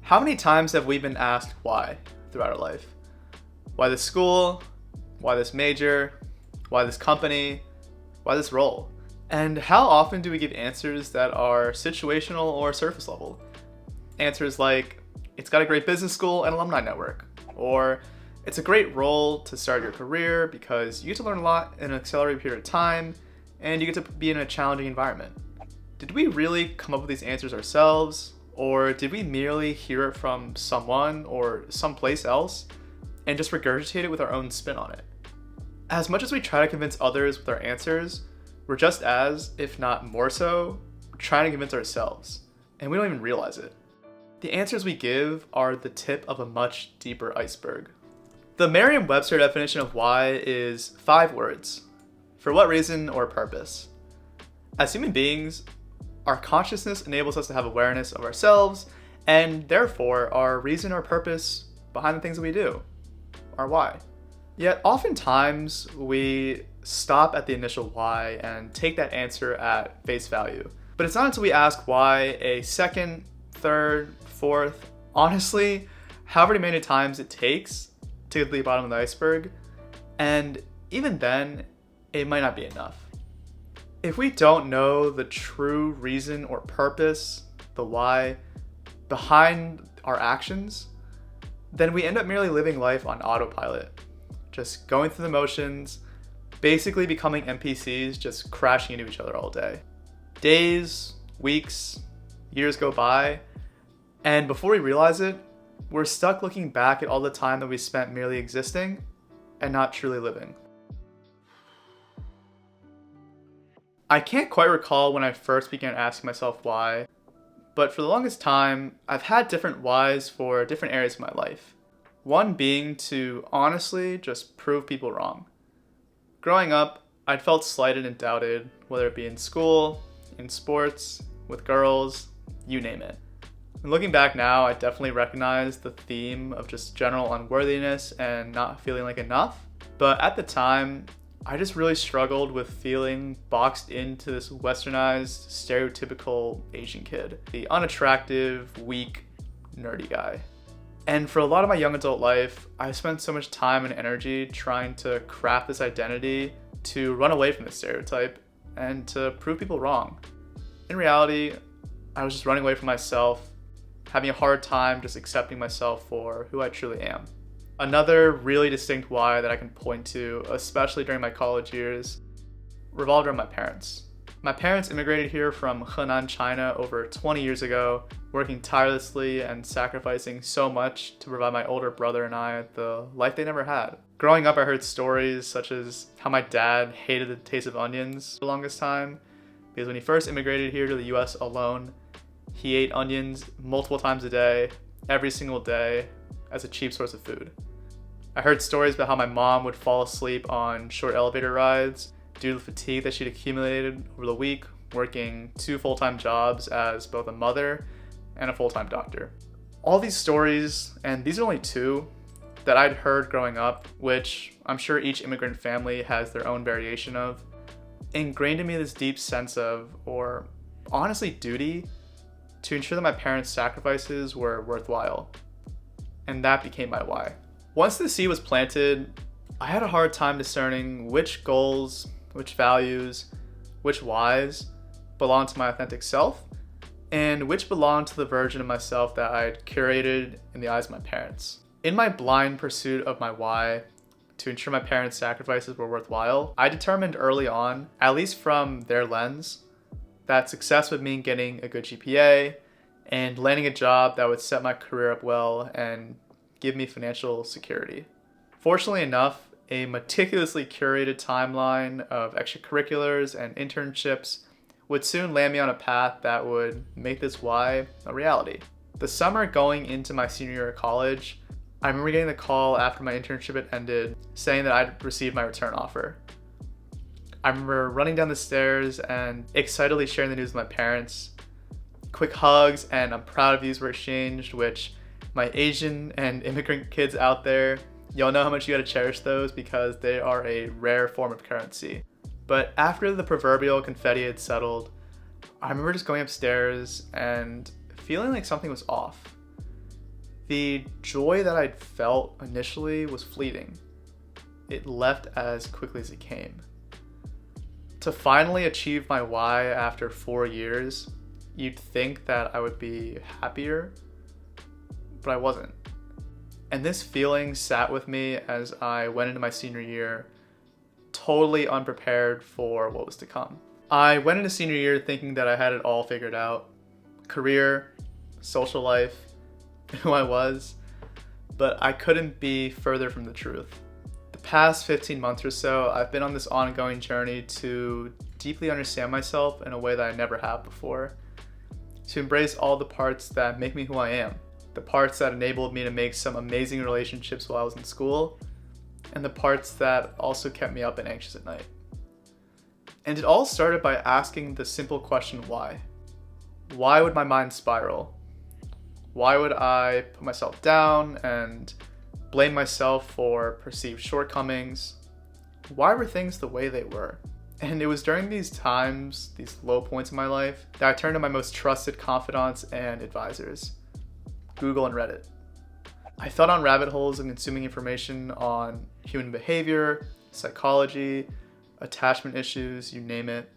How many times have we been asked why throughout our life? Why this school? Why this major? Why this company? Why this role? And how often do we give answers that are situational or surface level? Answers like, it's got a great business school and alumni network. Or, it's a great role to start your career because you get to learn a lot in an accelerated period of time and you get to be in a challenging environment. Did we really come up with these answers ourselves? Or did we merely hear it from someone or someplace else and just regurgitate it with our own spin on it? As much as we try to convince others with our answers, we're just as, if not more so, trying to convince ourselves. And we don't even realize it. The answers we give are the tip of a much deeper iceberg. The Merriam-Webster definition of why is 5 words: for what reason or purpose. As human beings, our consciousness enables us to have awareness of ourselves and therefore our reason or purpose behind the things that we do, our why. Yet oftentimes we stop at the initial why and take that answer at face value. But it's not until we ask why a second, third, fourth, honestly, however many times it takes to get to the bottom of the iceberg, and even then, it might not be enough. If we don't know the true reason or purpose, the why, behind our actions, then we end up merely living life on autopilot, just going through the motions, basically becoming NPCs just crashing into each other all day. Days, weeks, years go by, and before we realize it, we're stuck looking back at all the time that we spent merely existing and not truly living. I can't quite recall when I first began asking myself why, but for the longest time, I've had different whys for different areas of my life. One being to honestly just prove people wrong. Growing up, I'd felt slighted and doubted, whether it be in school, in sports, with girls, you name it. And looking back now, I definitely recognize the theme of just general unworthiness and not feeling like enough. But at the time, I just really struggled with feeling boxed into this westernized, stereotypical Asian kid. The unattractive, weak, nerdy guy. And for a lot of my young adult life, I spent so much time and energy trying to craft this identity to run away from this stereotype and to prove people wrong. In reality, I was just running away from myself, having a hard time just accepting myself for who I truly am. Another really distinct why that I can point to, especially during my college years, revolved around my parents. My parents immigrated here from Henan, China over 20 years ago, working tirelessly and sacrificing so much to provide my older brother and I the life they never had. Growing up, I heard stories such as how my dad hated the taste of onions for the longest time, because when he first immigrated here to the US alone, he ate onions multiple times a day, every single day, as a cheap source of food. I heard stories about how my mom would fall asleep on short elevator rides due to the fatigue that she'd accumulated over the week, working 2 full-time jobs as both a mother and a full-time doctor. All these stories, and these are only 2, that I'd heard growing up, which I'm sure each immigrant family has their own variation of, ingrained in me this deep sense of, or honestly duty, to ensure that my parents' sacrifices were worthwhile. And that became my why. Once the seed was planted, I had a hard time discerning which goals, which values, which whys belonged to my authentic self, and which belonged to the version of myself that I'd curated in the eyes of my parents. In my blind pursuit of my why, to ensure my parents' sacrifices were worthwhile, I determined early on, at least from their lens, that success would mean getting a good GPA and landing a job that would set my career up well and give me financial security. Fortunately enough, a meticulously curated timeline of extracurriculars and internships would soon land me on a path that would make this why a reality. The summer going into my senior year of college, I remember getting the call after my internship had ended saying that I'd received my return offer. I remember running down the stairs and excitedly sharing the news with my parents. Quick hugs and I'm proud of yous were exchanged, which my Asian and immigrant kids out there, y'all know how much you gotta cherish those because they are a rare form of currency. But after the proverbial confetti had settled, I remember just going upstairs and feeling like something was off. The joy that I'd felt initially was fleeting. It left as quickly as it came. To finally achieve my why after 4 years, you'd think that I would be happier, but I wasn't. And this feeling sat with me as I went into my senior year, totally unprepared for what was to come. I went into senior year thinking that I had it all figured out. Career, social life, who I was, but I couldn't be further from the truth. The past 15 months or so, I've been on this ongoing journey to deeply understand myself in a way that I never have before. To embrace all the parts that make me who I am. The parts that enabled me to make some amazing relationships while I was in school, and the parts that also kept me up and anxious at night. And it all started by asking the simple question, why? Why would my mind spiral? Why would I put myself down and blame myself for perceived shortcomings? Why were things the way they were? And it was during these times, these low points in my life, that I turned to my most trusted confidants and advisors, Google and Reddit. I fell down rabbit holes of consuming information on human behavior, psychology, attachment issues, you name it,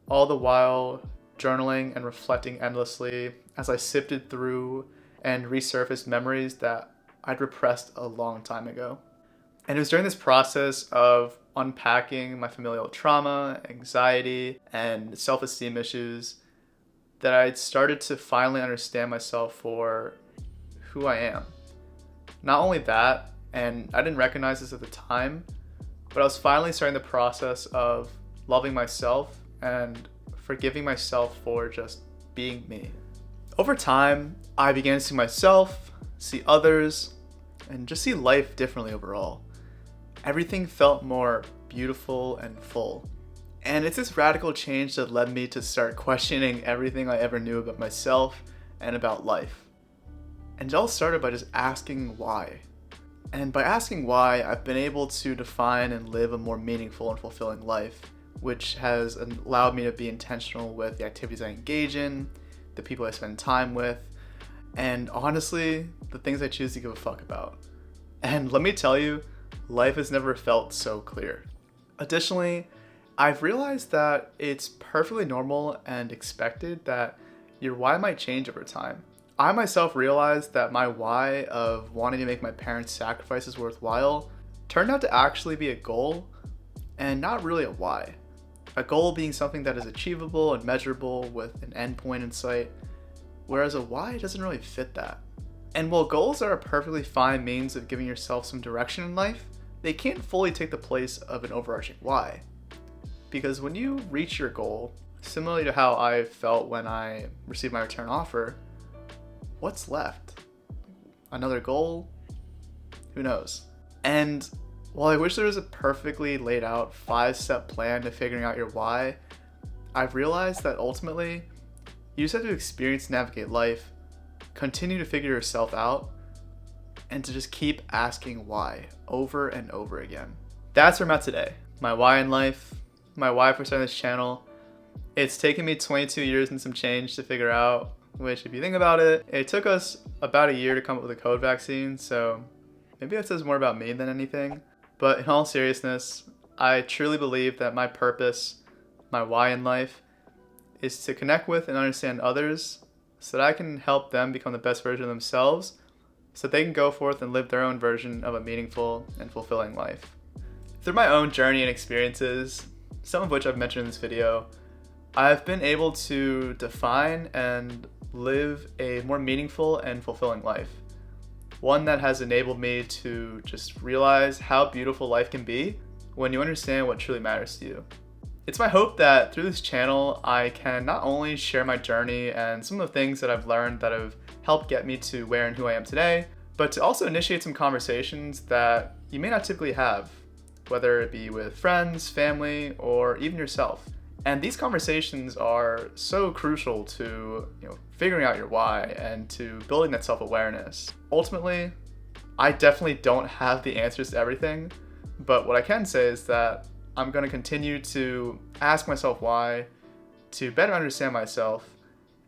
all the while journaling and reflecting endlessly as I sifted through and resurfaced memories that I'd repressed a long time ago. And it was during this process of unpacking my familial trauma, anxiety, and self-esteem issues that I'd started to finally understand myself for who I am. Not only that, and I didn't recognize this at the time, but I was finally starting the process of loving myself and forgiving myself for just being me. Over time, I began to see myself, see others, and just see life differently overall. Everything felt more beautiful and full. And it's this radical change that led me to start questioning everything I ever knew about myself and about life. And it all started by just asking why. And by asking why, I've been able to define and live a more meaningful and fulfilling life, which has allowed me to be intentional with the activities I engage in, the people I spend time with, and honestly, the things I choose to give a fuck about. And let me tell you, life has never felt so clear. Additionally, I've realized that it's perfectly normal and expected that your why might change over time. I myself realized that my why of wanting to make my parents' sacrifices worthwhile turned out to actually be a goal and not really a why. A goal being something that is achievable and measurable with an endpoint in sight, whereas a why doesn't really fit that. And while goals are a perfectly fine means of giving yourself some direction in life, they can't fully take the place of an overarching why. Because when you reach your goal, similarly to how I felt when I received my return offer, what's left? Another goal? Who knows? And while I wish there was a perfectly laid out 5-step plan to figuring out your why, I've realized that ultimately, you just have to experience and navigate life, continue to figure yourself out, and to just keep asking why over and over again. That's where I'm at today. My why in life, my why for starting this channel. It's taken me 22 years and some change to figure out, which if you think about it, it took us about a year to come up with a COVID vaccine, so maybe that says more about me than anything. But in all seriousness, I truly believe that my purpose, my why in life, is to connect with and understand others so that I can help them become the best version of themselves so that they can go forth and live their own version of a meaningful and fulfilling life. Through my own journey and experiences, some of which I've mentioned in this video, I've been able to define and live a more meaningful and fulfilling life. One that has enabled me to just realize how beautiful life can be when you understand what truly matters to you. It's my hope that through this channel, I can not only share my journey and some of the things that I've learned that have helped get me to where and who I am today, but to also initiate some conversations that you may not typically have, whether it be with friends, family, or even yourself. And these conversations are so crucial to, figuring out your why and to building that self-awareness. Ultimately, I definitely don't have the answers to everything, but what I can say is that I'm going to continue to ask myself why, to better understand myself,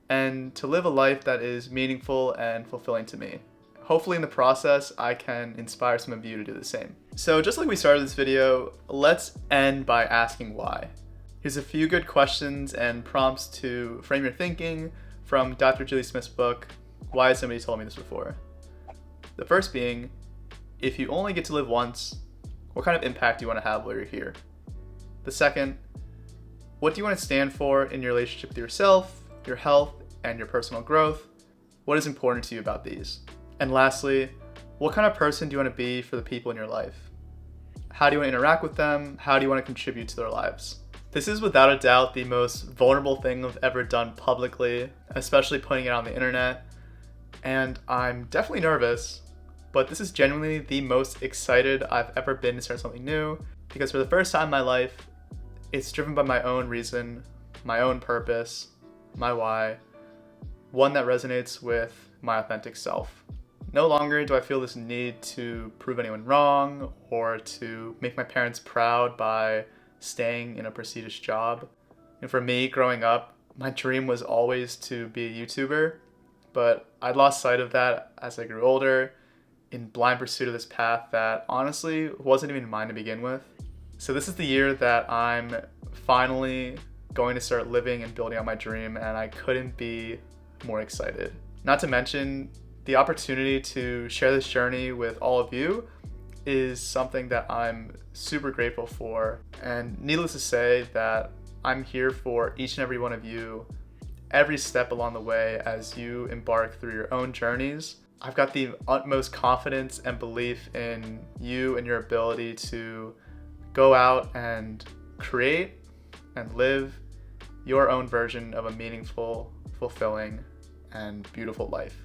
and to live a life that is meaningful and fulfilling to me. Hopefully in the process, I can inspire some of you to do the same. So just like we started this video, let's end by asking why. Here's a few good questions and prompts to frame your thinking from Dr. Julie Smith's book, Why Has Somebody Told Me This Before? The first being, if you only get to live once, what kind of impact do you want to have while you're here? The second, what do you want to stand for in your relationship with yourself, your health, and your personal growth? What is important to you about these? And lastly, what kind of person do you want to be for the people in your life? How do you want to interact with them? How do you want to contribute to their lives? This is without a doubt the most vulnerable thing I've ever done publicly, especially putting it on the internet. And I'm definitely nervous, but this is genuinely the most excited I've ever been to start something new, because for the first time in my life, it's driven by my own reason, my own purpose, my why, one that resonates with my authentic self. No longer do I feel this need to prove anyone wrong or to make my parents proud by staying in a prestigious job. And for me, growing up, my dream was always to be a YouTuber, but I lost sight of that as I grew older in blind pursuit of this path that honestly wasn't even mine to begin with. So this is the year that I'm finally going to start living and building on my dream, and I couldn't be more excited. Not to mention, the opportunity to share this journey with all of you is something that I'm super grateful for. And needless to say that I'm here for each and every one of you every step along the way as you embark through your own journeys. I've got the utmost confidence and belief in you and your ability to go out and create and live your own version of a meaningful, fulfilling, and beautiful life.